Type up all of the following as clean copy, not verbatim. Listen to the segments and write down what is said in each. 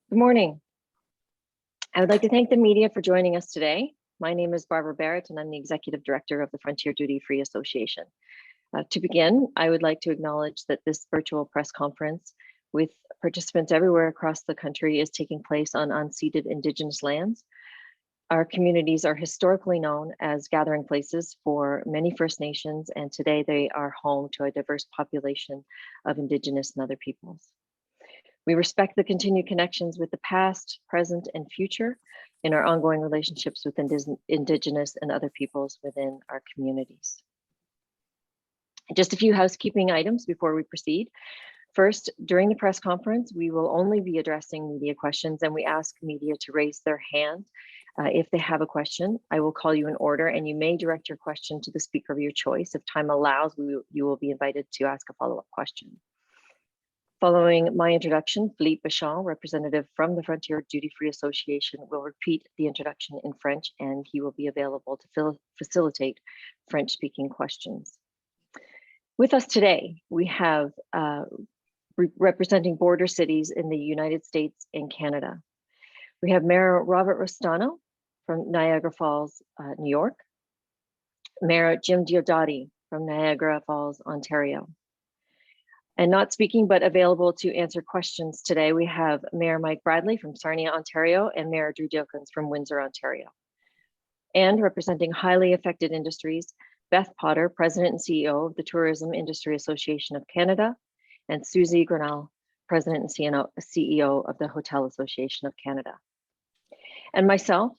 Good morning. I would like to thank the media for joining us today. My name is Barbara Barrett, and I'm the Executive Director of the Frontier Duty Free Association. To begin, I would like to acknowledge that this virtual press conference with participants everywhere across the country is taking place on unceded Indigenous lands. Our communities are historically known as gathering places for many First Nations, and today they are home to a diverse population of Indigenous and other peoples. We respect the continued connections with the past, present, and future in our ongoing relationships with Indigenous and other peoples within our communities. Just a few housekeeping items before we proceed. First, during the press conference, we will only be addressing media questions, and we ask media to raise their hand if they have a question. I will call you in order, and you may direct your question to the speaker of your choice. If time allows, you will be invited to ask a follow-up question. Following my introduction, Philippe Bachand, representative from the Frontier Duty Free Association, will repeat the introduction in French, and he will be available to facilitate French-speaking questions. With us today, we have representing border cities in the United States and Canada. We have Mayor Robert Rostano from Niagara Falls, New York, Mayor Jim Diodati from Niagara Falls, Ontario. And not speaking, but available to answer questions today, we have Mayor Mike Bradley from Sarnia, Ontario, and Mayor Drew Dilkins from Windsor, Ontario. And representing highly affected industries, Beth Potter, President and CEO of the Tourism Industry Association of Canada, and Susie Grinnell, President and CEO of the Hotel Association of Canada. And myself,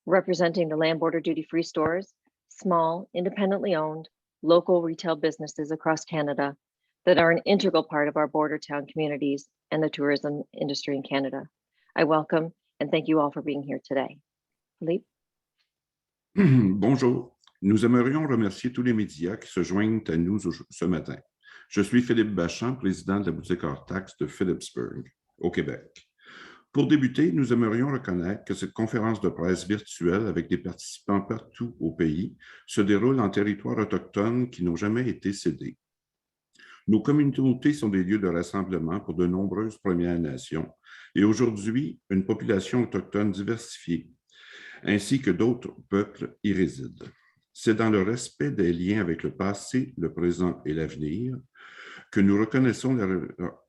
representing the Land Border Duty Free stores, small, independently owned, local retail businesses across Canada that are an integral part of our border town communities and the tourism industry in Canada. I welcome and thank you all for being here today. Philippe? Bonjour. Nous aimerions remercier tous les médias qui se joignent à nous ce matin. Je suis Philippe Bachand, président de la boutique hors taxe de Phillipsburg, au Québec. Pour débuter, nous aimerions reconnaître que cette conférence de presse virtuelle avec des participants partout au pays se déroule en territoires autochtones qui n'ont jamais été cédés. Nos communautés sont des lieux de rassemblement pour de nombreuses Premières Nations et aujourd'hui, une population autochtone diversifiée, ainsi que d'autres peuples y résident. C'est dans le respect des liens avec le passé, le présent et l'avenir que nous reconnaissons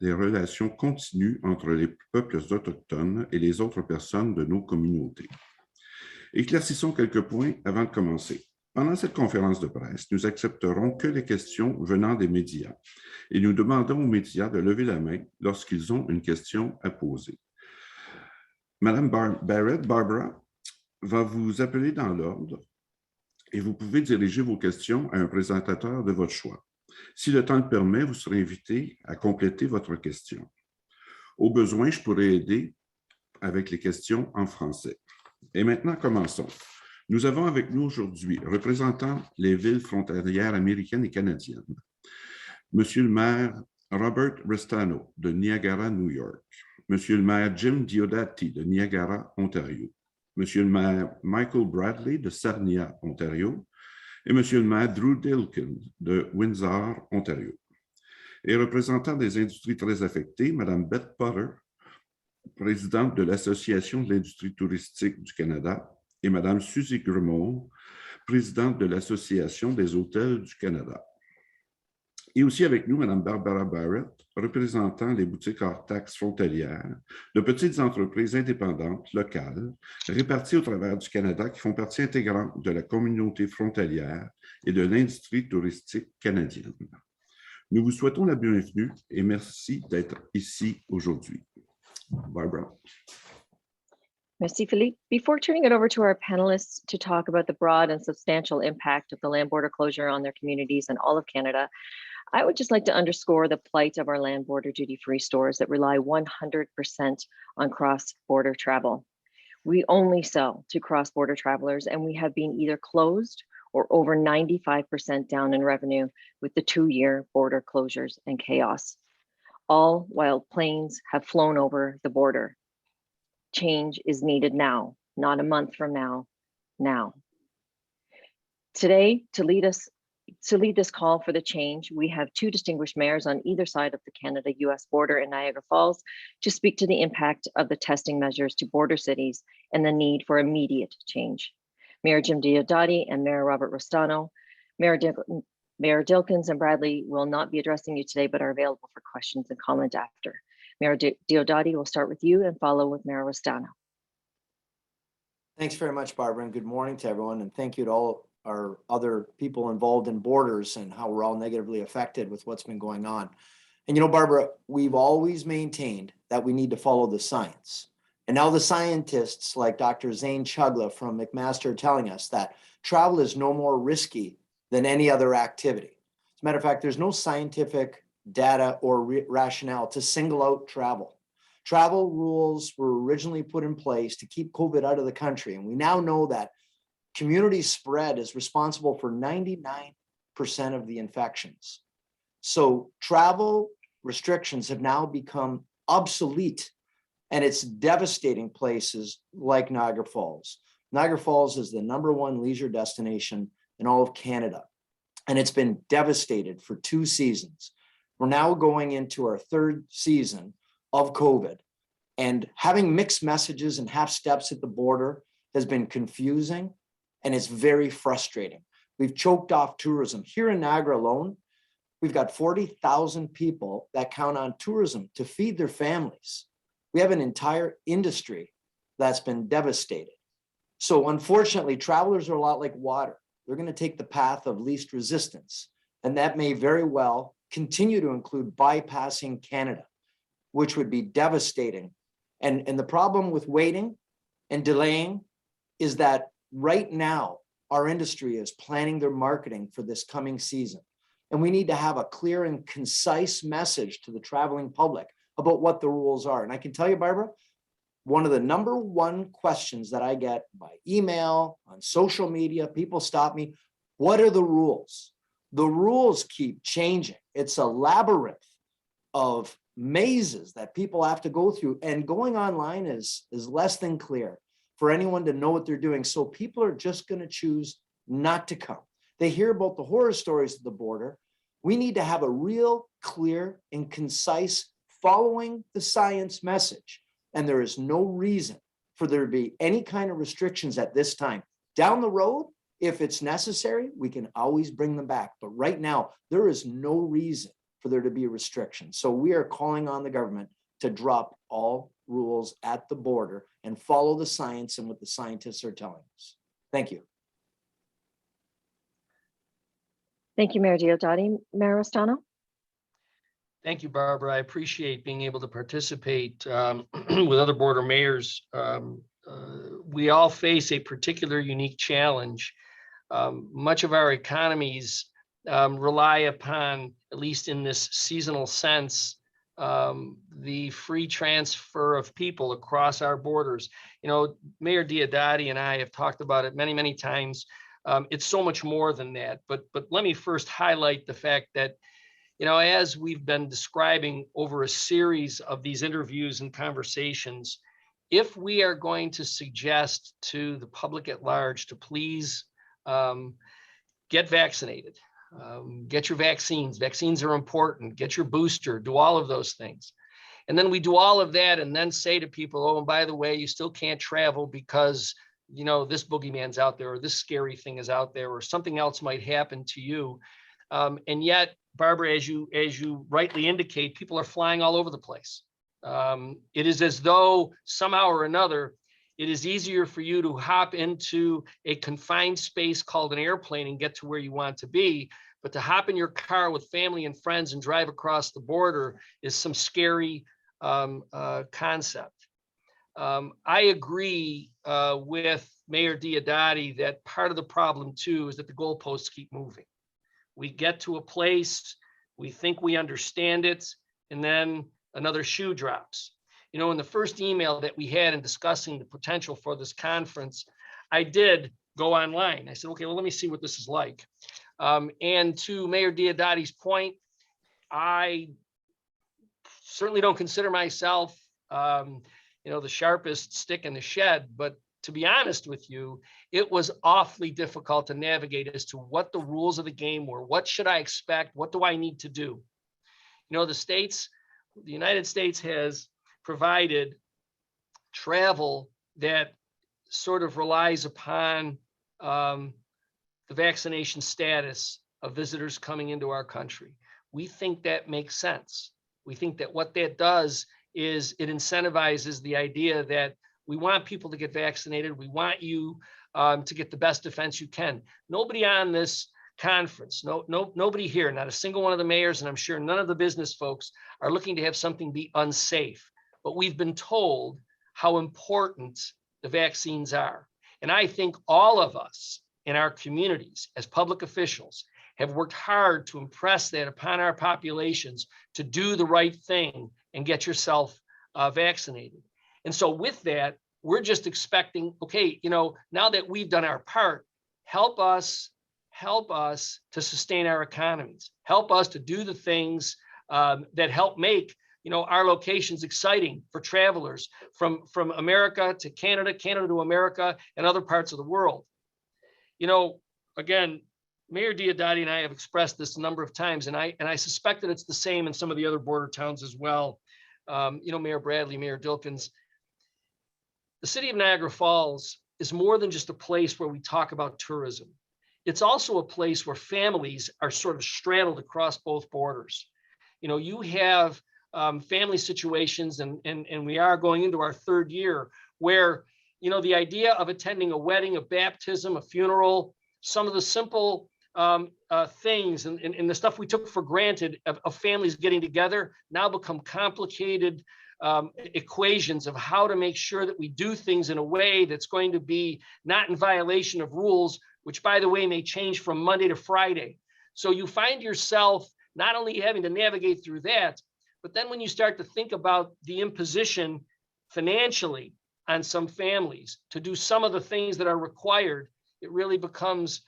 les relations continues entre les peuples autochtones et les autres personnes de nos communautés. Éclaircissons quelques points avant de commencer. Pendant cette conférence de presse, nous accepterons que les questions venant des médias et nous demandons aux médias de lever la main lorsqu'ils ont une question à poser. Madame Barrett, Barbara, va vous appeler dans l'ordre et vous pouvez diriger vos questions à un présentateur de votre choix. Si le temps le permet, vous serez invité à compléter votre question. Au besoin, je pourrai aider avec les questions en français. Et maintenant, commençons. Nous avons avec nous aujourd'hui, représentant les villes frontalières américaines et canadiennes, Monsieur le maire Robert Rostano de Niagara, New York, Monsieur le maire Jim Diodati de Niagara, Ontario, Monsieur le maire Michael Bradley de Sarnia, Ontario, et Monsieur le maire Drew Dilkins de Windsor, Ontario. Et représentant des industries très affectées, Madame Beth Potter, présidente de l'Association de l'industrie touristique du Canada, et Madame Susie Grinnell, présidente de l'Association des hôtels du Canada. Et aussi avec nous, Madame Barbara Barrett, représentant les boutiques hors taxes frontalières, de petites entreprises indépendantes locales réparties au travers du Canada qui font partie intégrante de la communauté frontalière et de l'industrie touristique canadienne. Nous vous souhaitons la bienvenue et merci d'être ici aujourd'hui. Barbara. Merci, Philippe. Before turning it over to our panelists to talk about the broad and substantial impact of the land border closure on their communities and all of Canada, I would just like to underscore the plight of our land border duty-free stores that rely 100% on cross-border travel. We only sell to cross-border travelers, and we have been either closed or over 95% down in revenue with the 2-year border closures and chaos, all while planes have flown over the border. Change is needed now, not a month from now, now. Today, to lead us To lead this call for the change, we have two distinguished mayors on either side of the Canada-US border in Niagara Falls to speak to the impact of the testing measures to border cities and the need for immediate change. Mayor Jim Diodati and Mayor Robert Rostano. Mayor Dilkins and Bradley will not be addressing you today, but are available for questions and comment after. Mayor Diodati will start with you and follow with Mayor Rostano. Thanks very much, Barbara, and good morning to everyone. And thank you to all our other people involved in borders and how we're all negatively affected with what's been going on. And Barbara, we've always maintained that we need to follow the science. And now the scientists like Dr. Zane Chugla from McMaster are telling us that travel is no more risky than any other activity. As a matter of fact, there's no scientific data or rationale to single out travel. Travel rules were originally put in place to keep COVID out of the country. And we now know that community spread is responsible for 99% of the infections. So travel restrictions have now become obsolete, and it's devastating places like Niagara Falls. Niagara Falls is the #1 leisure destination in all of Canada, and it's been devastated for 2 seasons. We're now going into our 3rd season of COVID, and having mixed messages and half steps at the border has been confusing, and it's very frustrating. We've choked off tourism. Here in Niagara alone, we've got 40,000 people that count on tourism to feed their families. We have an entire industry that's been devastated. So unfortunately, travelers are a lot like water. They're going to take the path of least resistance, and that may very well continue to include bypassing Canada, which would be devastating. And the problem with waiting and delaying is that right now, our industry is planning their marketing for this coming season. And we need to have a clear and concise message to the traveling public about what the rules are. And I can tell you, Barbara, one of the #1 questions that I get by email, on social media, people stop me, what are the rules? The rules keep changing. It's a labyrinth of mazes that people have to go through, and going online is less than clear for anyone to know what they're doing. So people are just going to choose not to come. They hear about the horror stories at the border. We need to have a real clear and concise following the science message. And there is no reason for there to be any kind of restrictions at this time. Down the road, if it's necessary, we can always bring them back. But right now, there is no reason for there to be a restriction. So we are calling on the government to drop all rules at the border and follow the science and what the scientists are telling us. Thank you. Thank you, Mayor Diodati. Mayor Rostano? Thank you, Barbara. I appreciate being able to participate with other border mayors. We all face a particular unique challenge. Much of our economies rely upon, at least in this seasonal sense, the free transfer of people across our borders. Mayor Diodati and I have talked about it many, many times. It's so much more than that. But let me first highlight the fact that, as we've been describing over a series of these interviews and conversations, if we are going to suggest to the public at large to please get vaccinated, get your vaccines. Vaccines are important. Get your booster. Do all of those things. And then we do all of that and then say to people, oh, and by the way, you still can't travel because, this boogeyman's out there, or this scary thing is out there, or something else might happen to you. And yet, Barbara, as you rightly indicate, people are flying all over the place. It is as though somehow or another, it is easier for you to hop into a confined space called an airplane and get to where you want to be, but to hop in your car with family and friends and drive across the border is some scary concept. I agree with Mayor Diodati that part of the problem too is that the goalposts keep moving. We get to a place, we think we understand it, and then another shoe drops. In the first email that we had in discussing the potential for this conference, I did go online. I said, okay, well, let me see what this is like. And to Mayor Diodati's point, I certainly don't consider myself, the sharpest stick in the shed, but to be honest with you, it was awfully difficult to navigate as to what the rules of the game were. What should I expect? What do I need to do? You know, the United States has provided travel that sort of relies upon the vaccination status of visitors coming into our country. We think that makes sense. We think that what that does is it incentivizes the idea that we want people to get vaccinated. We want you to get the best defense you can. Nobody on this conference, nobody here, not a single one of the mayors, and I'm sure none of the business folks are looking to have something be unsafe. But we've been told how important the vaccines are. And I think all of us in our communities as public officials have worked hard to impress that upon our populations to do the right thing and get yourself vaccinated. And so with that, we're just expecting, okay, you know, now that we've done our part, help us to sustain our economies, help us to do the things that help make, you know, our locations exciting for travelers from America to Canada, Canada to America, and other parts of the world. You know, again, Mayor Diodati and I have expressed this a number of times, and I suspect that it's the same in some of the other border towns as well. You know, Mayor Bradley, Mayor Dilkins, the city of Niagara Falls is more than just a place where we talk about tourism. It's also a place where families are sort of straddled across both borders. You know, you have family situations, and we are going into our third year where, you know, the idea of attending a wedding, a baptism, a funeral, some of the simple things and the stuff we took for granted of families getting together now become complicated equations of how to make sure that we do things in a way that's going to be not in violation of rules, which, by the way, may change from Monday to Friday. So you find yourself not only having to navigate through that, but then when you start to think about the imposition financially on some families to do some of the things that are required, it really becomes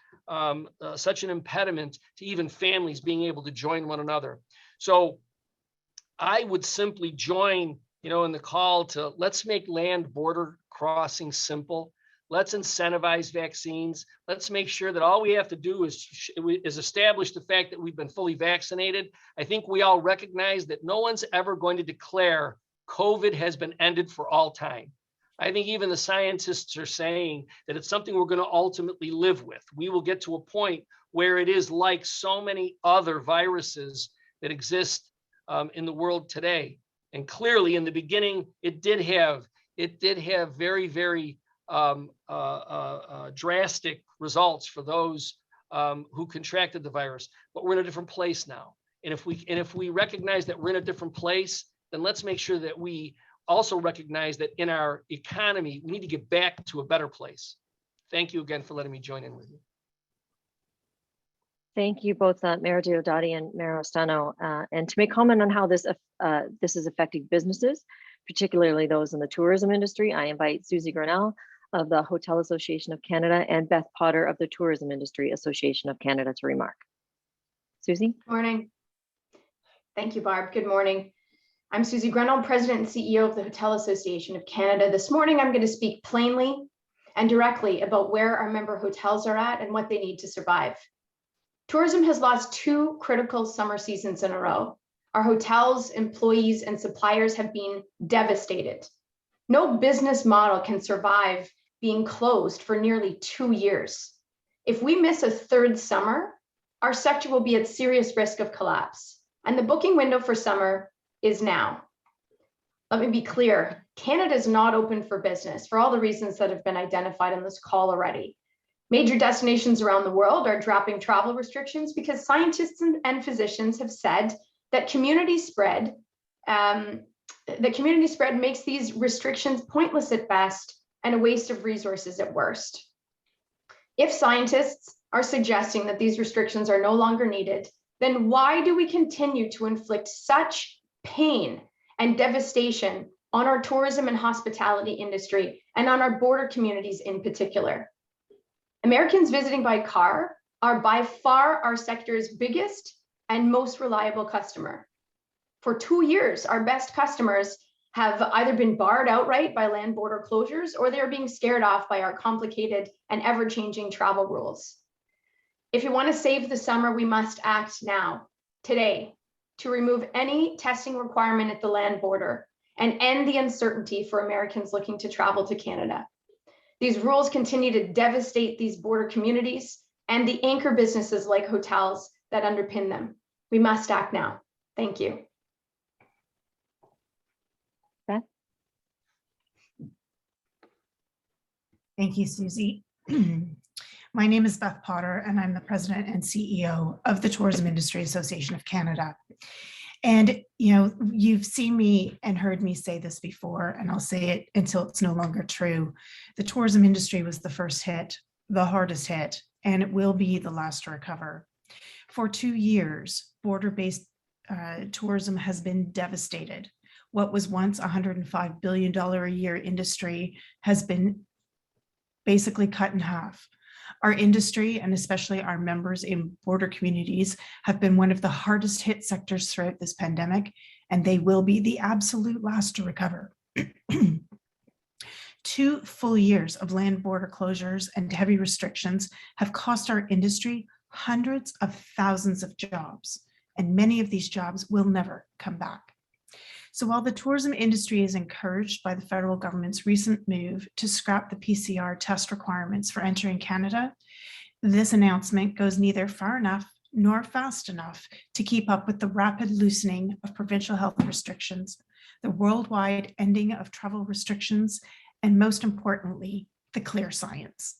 such an impediment to even families being able to join one another. So I would simply join, you know, in the call to let's make land border crossing simple. Let's incentivize vaccines. Let's make sure that all we have to do is establish the fact that we've been fully vaccinated. I think we all recognize that no one's ever going to declare COVID has been ended for all time. I think even the scientists are saying that it's something we're going to ultimately live with. We will get to a point where it is like so many other viruses that exist in the world today. And clearly in the beginning, it did have very, very drastic results for those who contracted the virus, but we're in a different place now. And if we recognize that we're in a different place, then let's make sure that we also recognize that in our economy, we need to get back to a better place. Thank you again for letting me join in with you. Thank you both, Mayor Diodati and Mayor Ostano. And to make comment on how this is affecting businesses, particularly those in the tourism industry, I invite Susie Grinnell of the Hotel Association of Canada and Beth Potter of the Tourism Industry Association of Canada to remark. Susie? Morning. Thank you, Barb. Good morning. I'm Susie Grinnell, President and CEO of the Hotel Association of Canada. This morning, I'm going to speak plainly and directly about where our member hotels are at and what they need to survive. Tourism has lost 2 critical summer seasons in a row. Our hotels, employees, and suppliers have been devastated. No business model can survive being closed for nearly 2 years. If we miss a 3rd summer, our sector will be at serious risk of collapse. And the booking window for summer is now. Let me be clear, Canada is not open for business for all the reasons that have been identified in this call already. Major destinations around the world are dropping travel restrictions because scientists and physicians have said that community spread makes these restrictions pointless at best and a waste of resources at worst. If scientists are suggesting that these restrictions are no longer needed, then why do we continue to inflict such pain and devastation on our tourism and hospitality industry and on our border communities in particular? Americans visiting by car are by far our sector's biggest and most reliable customer. For 2 years, our best customers have either been barred outright by land border closures, or they're being scared off by our complicated and ever-changing travel rules. If you want to save the summer, we must act now, today, to remove any testing requirement at the land border and end the uncertainty for Americans looking to travel to Canada. These rules continue to devastate these border communities and the anchor businesses like hotels that underpin them. We must act now. Thank you. Beth? Thank you, Susie. My name is Beth Potter, and I'm the president and CEO of the Tourism Industry Association of Canada. And, you know, you've seen me and heard me say this before, and I'll say it until it's no longer true. The tourism industry was the first hit, the hardest hit, and it will be the last to recover. For 2 years, border-based tourism has been devastated. What was once $105 billion a year industry has been basically cut in half. Our industry, and especially our members in border communities, have been one of the hardest hit sectors throughout this pandemic, and they will be the absolute last to recover. 2 full years of land border closures and heavy restrictions have cost our industry hundreds of thousands of jobs, and many of these jobs will never come back. So while the tourism industry is encouraged by the federal government's recent move to scrap the PCR test requirements for entering Canada, this announcement goes neither far enough nor fast enough to keep up with the rapid loosening of provincial health restrictions, the worldwide ending of travel restrictions, and most importantly, the clear science.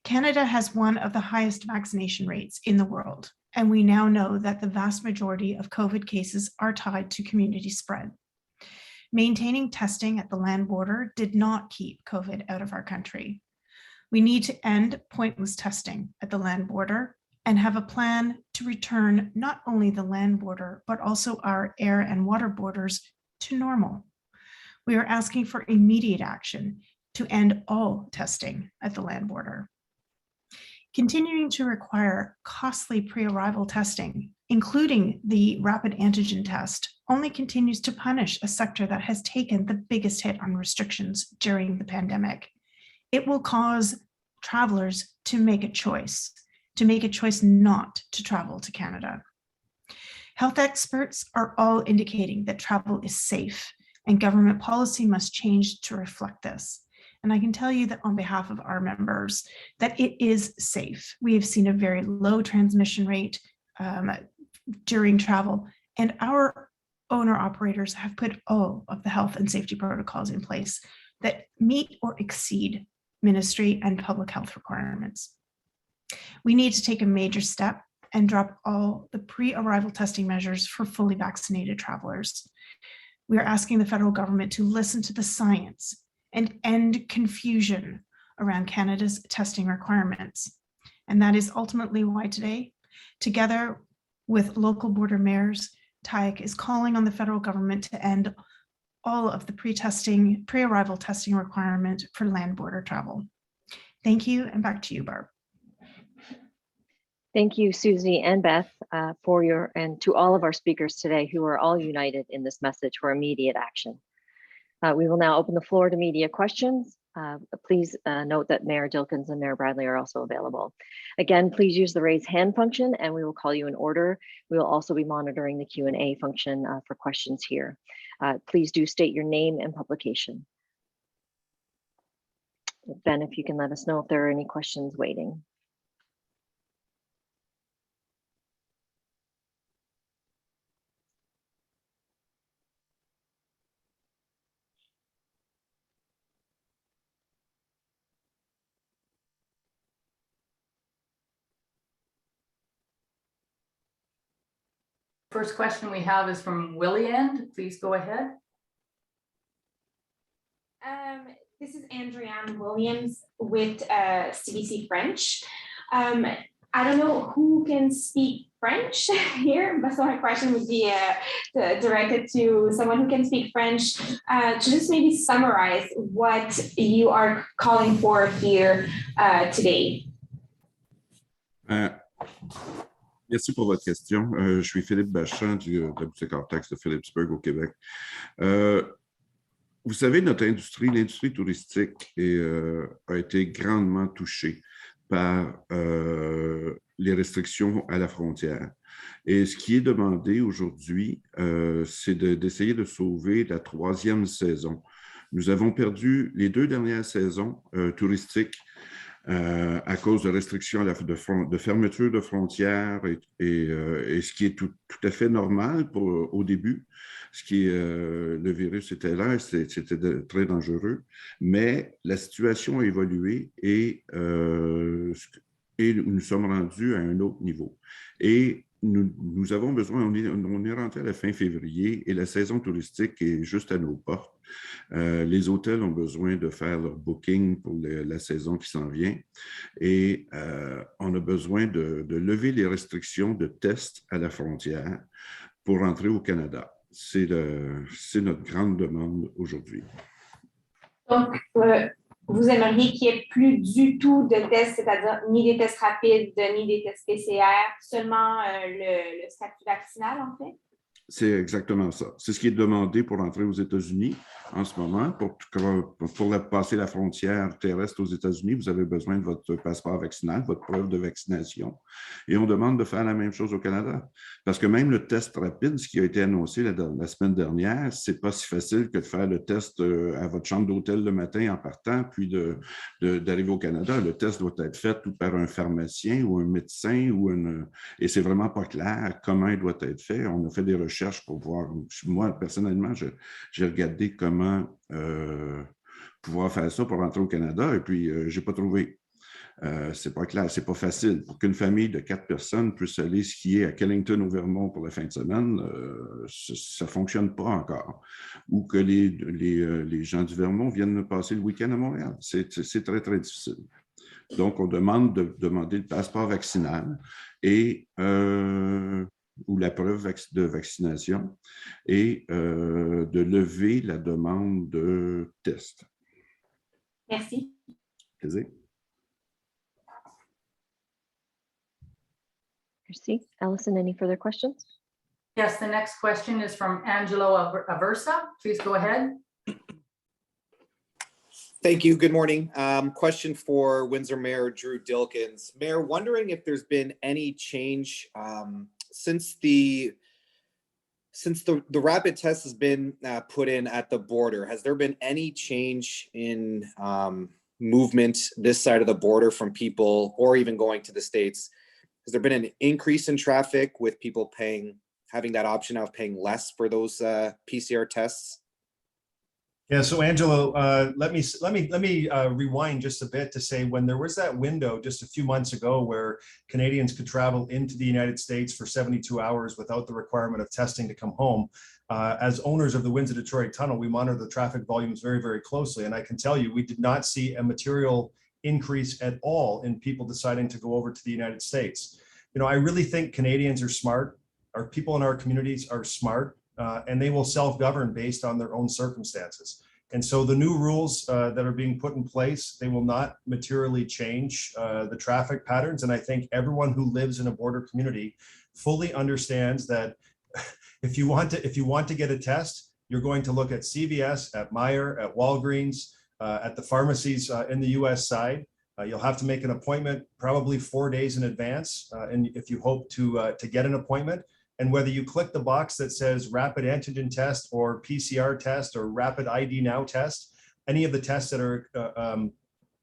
Canada has one of the highest vaccination rates in the world, and we now know that the vast majority of COVID cases are tied to community spread. Maintaining testing at the land border did not keep COVID out of our country. We need to end pointless testing at the land border and have a plan to return not only the land border, but also our air and water borders to normal. We are asking for immediate action to end all testing at the land border. Continuing to require costly pre-arrival testing, including the rapid antigen test, only continues to punish a sector that has taken the biggest hit on restrictions during the pandemic. It will cause travelers to make a choice not to travel to Canada. Health experts are all indicating that travel is safe, and government policy must change to reflect this. And I can tell you that on behalf of our members, that it is safe. We have seen a very low transmission rate during travel, and our owner operators have put all of the health and safety protocols in place that meet or exceed ministry and public health requirements. We need to take a major step and drop all the pre-arrival testing measures for fully vaccinated travelers. We are asking the federal government to listen to the science and end confusion around Canada's testing requirements. And that is ultimately why today, together with local border mayors, TIAC is calling on the federal government to end all of the pre-arrival testing requirement for land border travel. Thank you, and back to you, Barb. Thank you, Susie and Beth, and to all of our speakers today who are all united in this message for immediate action. We will now open the floor to media questions. Please note that Mayor Dilkens and Mayor Bradley are also available. Again, please use the raise hand function and we will call you in order. We will also be monitoring the Q&A function for questions here. Please do state your name and publication. Ben, if you can let us know if there are any questions waiting. First question we have is from Williand. Please go ahead. This is Andrienne Williams with CBC French. I don't know who can speak French here, but so my question would be directed to someone who can speak French to just maybe summarize what you are calling for here today. Merci pour votre question. Je suis Philippe Bachan de la boutique hors taxe de Phillipsburg au Québec. Vous savez, notre industrie, l'industrie touristique a été grandement touchée par les restrictions à la frontière. Et ce qui est demandé aujourd'hui, c'est d'essayer de sauver la 3e saison. Nous avons perdu les 2 dernières saisons touristiques à cause de restrictions de fermeture de frontières et ce qui est tout à fait normal au début. Le virus était là, c'était très dangereux, mais la situation a évolué et nous sommes rendus à un autre niveau. Et nous avons besoin, on est rentré à la fin février et la saison touristique est juste à nos portes. Les hôtels ont besoin de faire leur booking pour la saison qui s'en vient et on a besoin de lever les restrictions de tests à la frontière pour rentrer au Canada. C'est notre grande demande aujourd'hui. Donc, vous aimeriez qu'il n'y ait plus du tout de tests, c'est-à-dire ni des tests rapides, ni des tests PCR, seulement le statut vaccinal, en fait? C'est exactement ça. C'est ce qui est demandé pour entrer aux États-Unis en ce moment. Pour passer la frontière terrestre aux États-Unis, vous avez besoin de votre passeport vaccinal, votre preuve de vaccination. Et on demande de faire la même chose au Canada. Parce que même le test rapide, ce qui a été annoncé la semaine dernière, c'est pas si facile que de faire le test à votre chambre d'hôtel le matin en partant, puis d'arriver au Canada. Le test doit être fait tout par un pharmacien ou un médecin et c'est vraiment pas clair comment il doit être fait. On a fait des recherches pour voir. Moi, personnellement, j'ai regardé comment pouvoir faire ça pour rentrer au Canada et puis je n'ai pas trouvé. C'est pas clair, c'est pas facile. Pour qu'une famille de 4 personnes puisse aller skier à Killington au Vermont pour la fin de semaine, ça ne fonctionne pas encore. Ou que les gens du Vermont viennent passer le week-end à Montréal. C'est très, très difficile. Donc, on demande de demander le passeport vaccinal et ou la preuve de vaccination et de lever la demande de test. Merci. Plaisir. Merci. Allison, any further questions? Yes, the next question is from Angelo Aversa. Please go ahead. Thank you. Good morning. Question for Windsor Mayor Drew Dilkins. Mayor, wondering if there's been any change since the rapid test has been put in at the border. Has there been any change in movement this side of the border from people or even going to the States? Has there been an increase in traffic with people having that option of paying less for those PCR tests? Yeah, so Angelo, let me rewind just a bit to say when there was that window just a few months ago where Canadians could travel into the United States for 72 hours without the requirement of testing to come home. As owners of the Windsor-Detroit Tunnel, we monitor the traffic volumes very, very closely. And I can tell you, we did not see a material increase at all in people deciding to go over to the United States. You know, I really think Canadians are smart. Our people in our communities are smart. And they will self-govern based on their own circumstances. And so the new rules that are being put in place, they will not materially change the traffic patterns. And I think everyone who lives in a border community fully understands that if you want to get a test, you're going to look at CVS, at Meijer, at Walgreens, at the pharmacies in the US side. You'll have to make an appointment probably 4 days in advance. And if you hope to get an appointment, and whether you click the box that says rapid antigen test or PCR test or rapid ID now test, any of the tests that are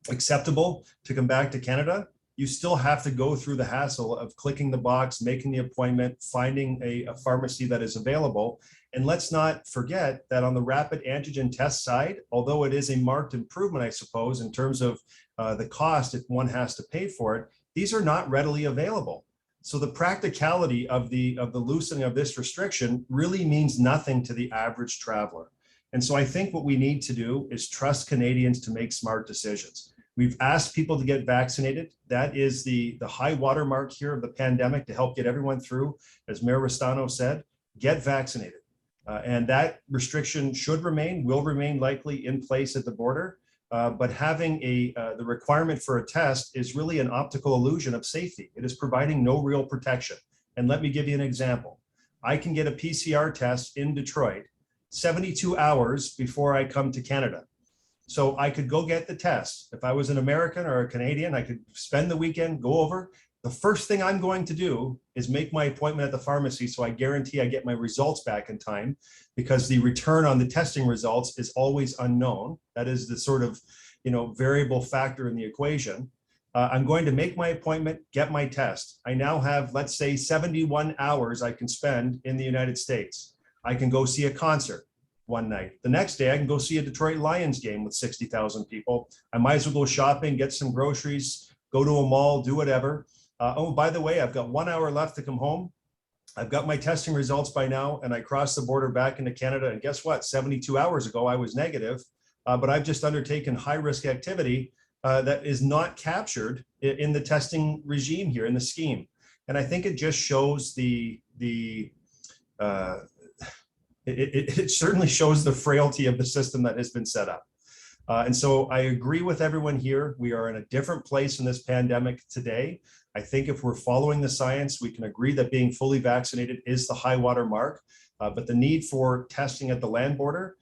acceptable to come back to Canada, you still have to go through the hassle of clicking the box, making the appointment, finding a pharmacy that is available. And let's not forget that on the rapid antigen test side, although it is a marked improvement, I suppose, in terms of the cost if one has to pay for it, these are not readily available. So the practicality of the loosening of this restriction really means nothing to the average traveler. And so I think what we need to do is trust Canadians to make smart decisions. We've asked people to get vaccinated. That is the high watermark here of the pandemic to help get everyone through. As Mayor Restano said, get vaccinated. And that restriction will remain likely in place at the border. But having the requirement for a test is really an optical illusion of safety. It is providing no real protection. And let me give you an example. I can get a PCR test in Detroit, 72 hours before I come to Canada. So I could go get the test. If I was an American or a Canadian, I could spend the weekend, go over. The first thing I'm going to do is make my appointment at the pharmacy so I guarantee I get my results back in time, because the return on the testing results is always unknown. That is the sort of, variable factor in the equation. I'm going to make my appointment, get my test. I now have, let's say, 71 hours I can spend in the United States. I can go see a concert one night. The next day, I can go see a Detroit Lions game with 60,000 people. I might as well go shopping, get some groceries, go to a mall, do whatever. Oh, by the way, I've got 1 hour left to come home. I've got my testing results by now, and I crossed the border back into Canada. And guess what? 72 hours ago, I was negative, but I've just undertaken high-risk activity that is not captured in the testing regime here, in the scheme. And I think it just shows it certainly shows the frailty of the system that has been set up. And so I agree with everyone here. We are in a different place in this pandemic today. I think if we're following the science, we can agree that being fully vaccinated is the high water mark, but the need for testing at the land border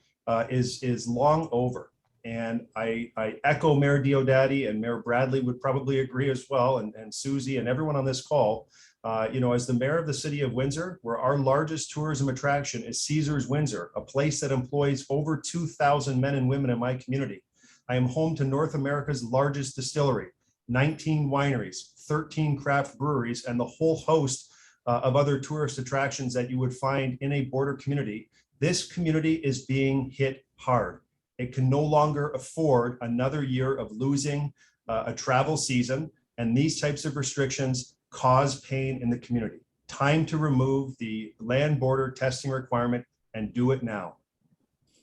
is long over. And I echo Mayor Diodati, and Mayor Bradley would probably agree as well, and Susie and everyone on this call. As the mayor of the city of Windsor, where our largest tourism attraction is Caesars Windsor, a place that employs over 2,000 men and women in my community. I am home to North America's largest distillery, 19 wineries, 13 craft breweries, and the whole host of other tourist attractions that you would find in a border community. This community is being hit hard. It can no longer afford another year of losing a travel season, and these types of restrictions cause pain in the community. Time to remove the land border testing requirement, and do it now.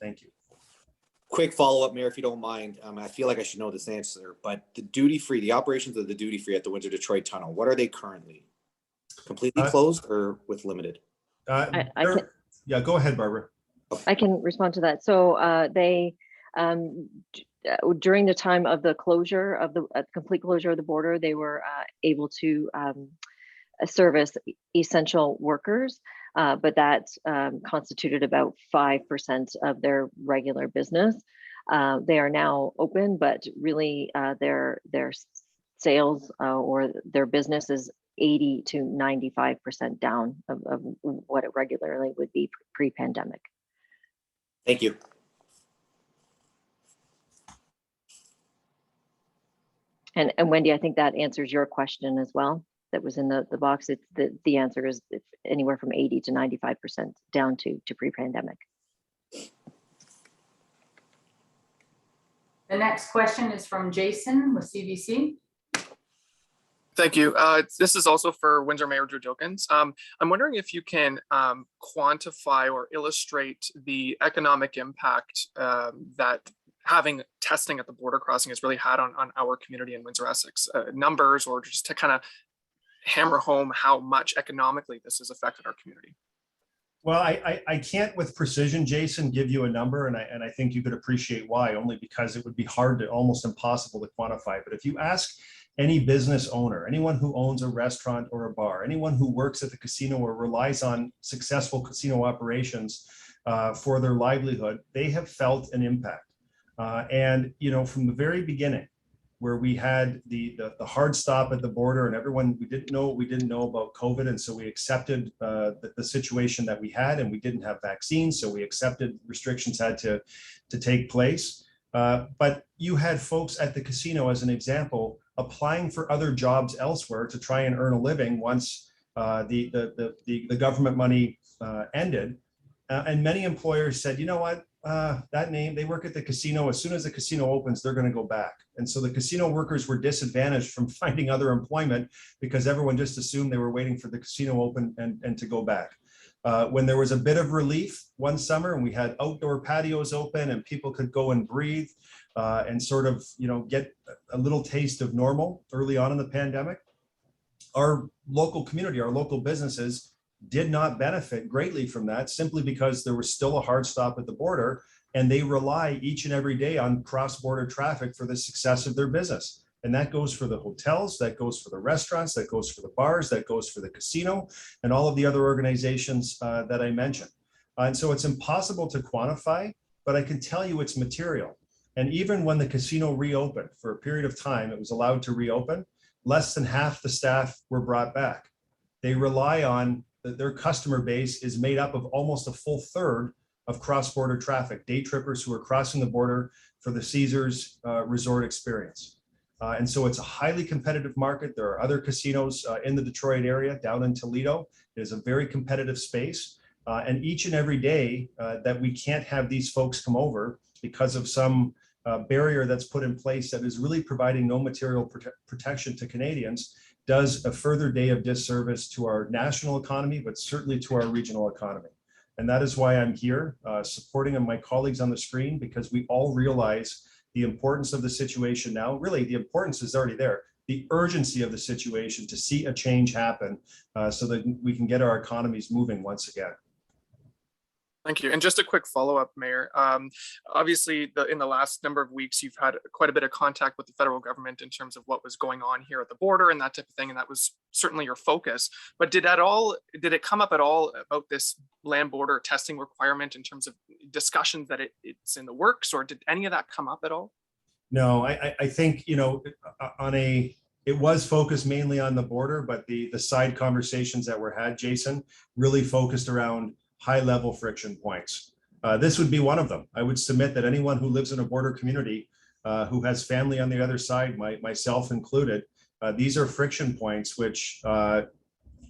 Thank you. Quick follow-up, Mayor, if you don't mind. I feel like I should know this answer, but the operations of the duty-free at the Windsor-Detroit Tunnel, what are they currently? Completely closed or with limited? Yeah, go ahead, Barbara. I can respond to that. So they, during the time of the closure of the complete closure of the border, they were able to service essential workers, but that constituted about 5% of their regular business. They are now open, but really their sales or their business is 80 to 95% down of what it regularly would be pre-pandemic. Thank you. And Wendy, I think that answers your question as well. That was in the box. It's the answer is anywhere from 80 to 95% down to pre-pandemic. The next question is from Jason with CBC. Thank you. This is also for Windsor Mayor Drew Dilkens. I'm wondering if you can quantify or illustrate the economic impact that having testing at the border crossing has really had on our community in Windsor Essex. Numbers, or just to kind of hammer home how much economically this has affected our community. Well, I can't with precision, Jason, give you a number, and I think you could appreciate why, only because it would be hard to, almost impossible to quantify. But if you ask any business owner, anyone who owns a restaurant or a bar, anyone who works at the casino or relies on successful casino operations for their livelihood, they have felt an impact. And from the very beginning, where we had the hard stop at the border, and everyone, we didn't know about COVID, and so we accepted the situation that we had, and we didn't have vaccines, so we accepted restrictions had to take place. But you had folks at the casino, as an example, applying for other jobs elsewhere to try and earn a living once the government money ended, and many employers said, you know what? That name, they work at the casino. As soon as the casino opens, they're going to go back. And so the casino workers were disadvantaged from finding other employment because everyone just assumed they were waiting for the casino open and to go back. When there was a bit of relief one summer and we had outdoor patios open and people could go and breathe and sort of, get a little taste of normal early on in the pandemic, our local community, our local businesses did not benefit greatly from that, simply because there was still a hard stop at the border, and they rely each and every day on cross-border traffic for the success of their business. And that goes for the hotels, that goes for the restaurants, that goes for the bars, that goes for the casino, and all of the other organizations that I mentioned. And so it's impossible to quantify, but I can tell you it's material. And even when the casino reopened for a period of time, it was allowed to reopen, less than half the staff were brought back. They rely on their customer base is made up of almost a full third of cross-border traffic, day trippers who are crossing the border for the Caesars resort experience. And so it's a highly competitive market. There are other casinos in the Detroit area, down in Toledo. It is a very competitive space. And each and every day that we can't have these folks come over because of some barrier that's put in place that is really providing no material protection to Canadians does a further day of disservice to our national economy, but certainly to our regional economy. And that is why I'm here supporting my colleagues on the screen, because we all realize the importance of the situation now. Really, the importance is already there. The urgency of the situation to see a change happen so that we can get our economies moving once again. Thank you. And just a quick follow-up, Mayor. Obviously, in the last number of weeks, you've had quite a bit of contact with the federal government in terms of what was going on here at the border and that type of thing, and that was certainly your focus. But did it come up at all about this land border testing requirement in terms of discussions that it's in the works, or did any of that come up at all? No, I think, you know, it was focused mainly on the border, but the side conversations that were had, Jason, really focused around high-level friction points. This would be one of them. I would submit that anyone who lives in a border community who has family on the other side, myself included, these are friction points which,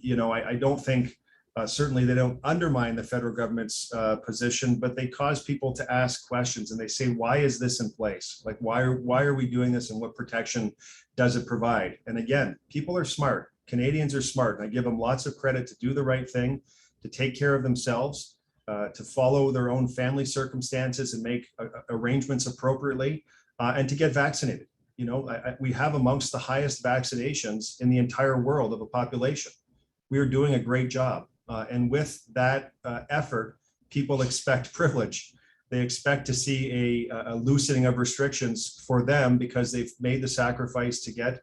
you know, I don't think, certainly they don't undermine the federal government's position, but they cause people to ask questions and they say, why is this in place? Like, why are we doing this and what protection does it provide? And again, people are smart. Canadians are smart. And I give them lots of credit to do the right thing, to take care of themselves, to follow their own family circumstances and make arrangements appropriately, and to get vaccinated. You know, we have amongst the highest vaccinations in the entire world of a population. We are doing a great job. And with that effort, people expect privilege. They expect to see a loosening of restrictions for them because they've made the sacrifice to get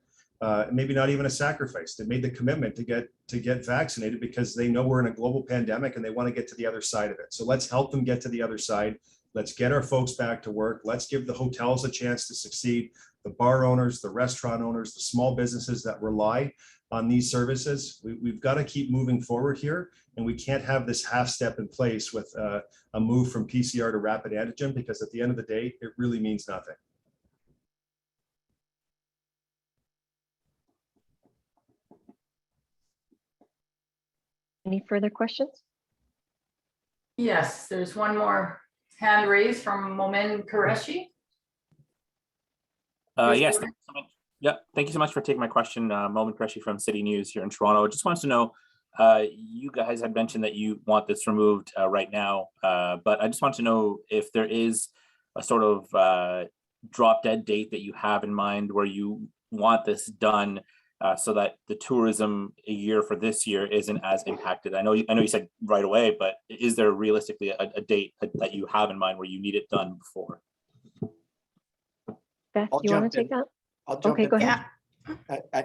maybe not even a sacrifice. They made the commitment to get vaccinated because they know we're in a global pandemic and they want to get to the other side of it. So let's help them get to the other side. Let's get our folks back to work. Let's give the hotels a chance to succeed, the bar owners, the restaurant owners, the small businesses that rely on these services. We've got to keep moving forward here, and we can't have this half step in place with a move from PCR to rapid antigen, because at the end of the day, it really means nothing. Any further questions? Yes, there's one more hand raised from Momin Qureshi. Yes, thank you so much. Yeah, thank you so much for taking my question. Momin Qureshi from City News here in Toronto. I just wanted to know, you guys had mentioned that you want this removed right now, but I just want to know if there is a sort of drop dead date that you have in mind where you want this done so that the tourism year for this year isn't as impacted. I know you said right away, but is there realistically a date that you have in mind where you need it done before? Beth, do you want to take that? I'll jump Okay, in. go ahead.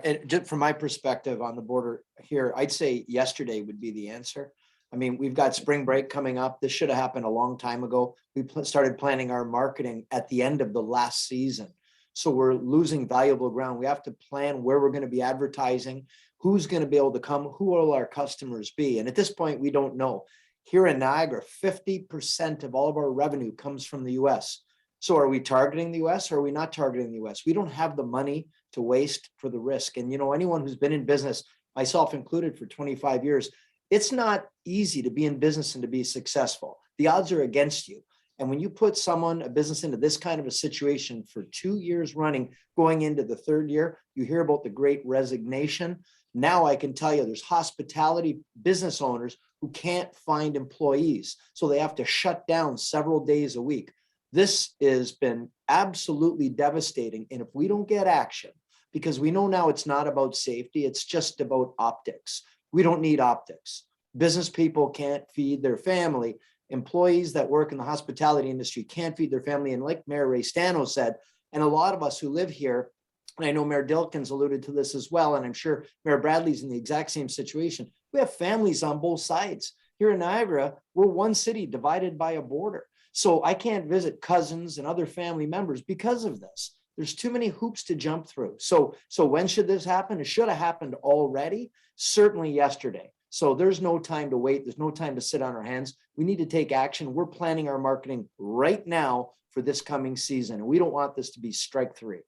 And just from my perspective on the border here, I'd say yesterday would be the answer. I mean, we've got spring break coming up. This should have happened a long time ago. We started planning our marketing at the end of the last season. So we're losing valuable ground. We have to plan where we're going to be advertising, who's going to be able to come, who will our customers be? And at this point, we don't know. Here in Niagara, 50% of all of our revenue comes from the US. So are we targeting the US or are we not targeting the US? We don't have the money to waste for the risk. And, you know, anyone who's been in business, myself included, for 25 years, it's not easy to be in business and to be successful. The odds are against you. And when you put a business into this kind of a situation for 2 years running, going into the third year, you hear about the great resignation. Now I can tell you there's hospitality business owners who can't find employees. So they have to shut down several days a week. This has been absolutely devastating. And if we don't get action, because we know now it's not about safety, it's just about optics. We don't need optics. Business people can't feed their family. Employees that work in the hospitality industry can't feed their family. And like Mayor Ray Stano said, and a lot of us who live here, and I know Mayor Dilkins alluded to this as well, and I'm sure Mayor Bradley's in the exact same situation, we have families on both sides. Here in Niagara, we're one city divided by a border. So I can't visit cousins and other family members because of this. There's too many hoops to jump through. So when should this happen? It should have happened already, certainly yesterday. So there's no time to wait. There's no time to sit on our hands. We need to take action. We're planning our marketing right now for this coming season. And we don't want this to be strike three.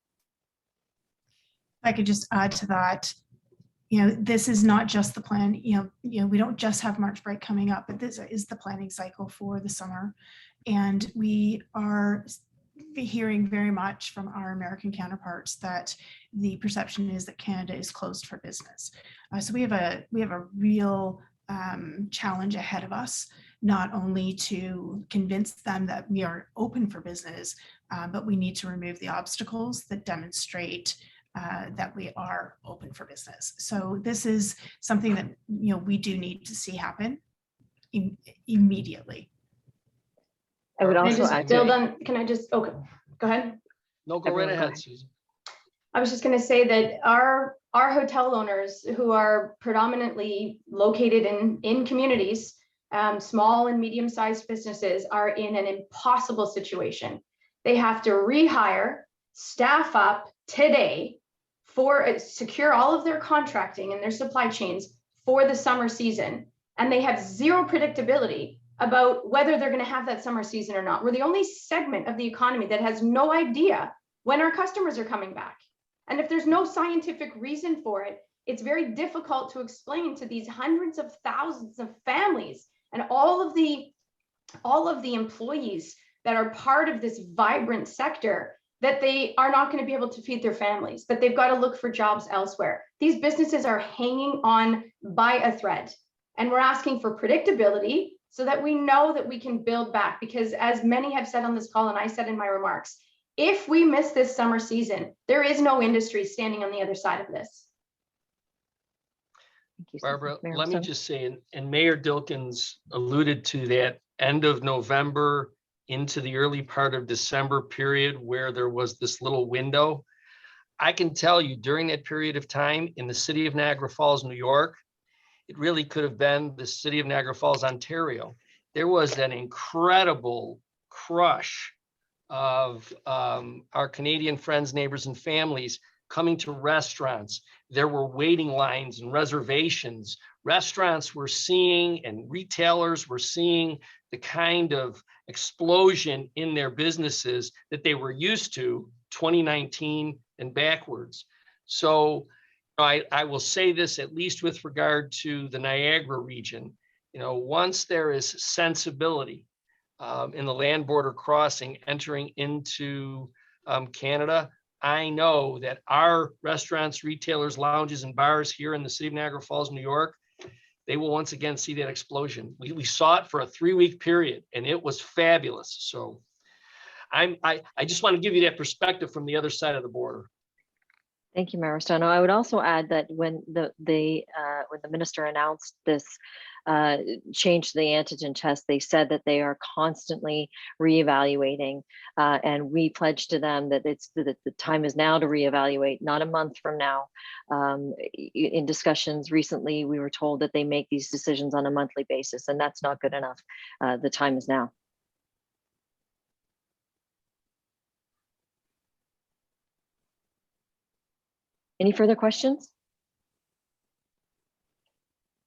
I could just add to that, this is not just the plan, we don't just have March break coming up, but this is the planning cycle for the summer. And we are hearing very much from our American counterparts that the perception is that Canada is closed for business. So we have a real challenge ahead of us, not only to convince them that we are open for business, but we need to remove the obstacles that demonstrate that we are open for business. So this is something that we do need to see happen immediately. I would Can I also just add build to, on, can I just, okay, go ahead. No, go right Everyone go ahead, ahead. Susan. I was just going to say that our hotel owners who are predominantly located in communities, small and medium-sized businesses are in an impossible situation. They have to rehire, staff up today for secure all of their contracting and their supply chains for the summer season. And they have zero predictability about whether they're going to have that summer season or not. We're the only segment of the economy that has no idea when our customers are coming back. And if there's no scientific reason for it, it's very difficult to explain to these hundreds of thousands of families and all of the employees that are part of this vibrant sector that they are not going to be able to feed their families, that they've got to look for jobs elsewhere. These businesses are hanging on by a thread, and we're asking for predictability so that we know that we can build back, because as many have said on this call, and I said in my remarks, if we miss this summer season, there is no industry standing on the other side of this. Thank you, Barbara, Mayor let me Sun. just say, and Mayor Dilkins alluded to that end of November into the early part of December period where there was this little window. I can tell you during that period of time in the city of Niagara Falls, New York, it really could have been the city of Niagara Falls, Ontario. There was an incredible crush of our Canadian friends, neighbors, and families coming to restaurants. There were waiting lines and reservations. Restaurants were seeing and retailers were seeing the kind of explosion in their businesses that they were used to 2019 and backwards. So I will say this, at least with regard to the Niagara region, once there is sensibility in the land border crossing entering into Canada, I know that our restaurants, retailers, lounges, and bars here in the city of Niagara Falls, New York, they will once again see that explosion. We saw it for a 3-week period, and it was fabulous. So I just want to give you that perspective from the other side of the border. Thank you, Mayor Stono. I would also add that when the minister announced this change to the antigen test, they said that they are constantly reevaluating, and we pledged to them that the time is now to reevaluate, not a month from now. In discussions recently, we were told that they make these decisions on a monthly basis, and that's not good enough. The time is now. Any further questions?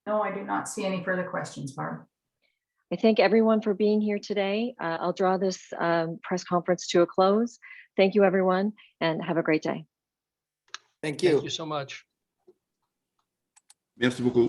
No, I do not see any further questions, Barb. I thank everyone for being here today. I'll draw this press conference to a close. Thank you, everyone, and have a great day. Thank you. Thank you so much. Merci beaucoup.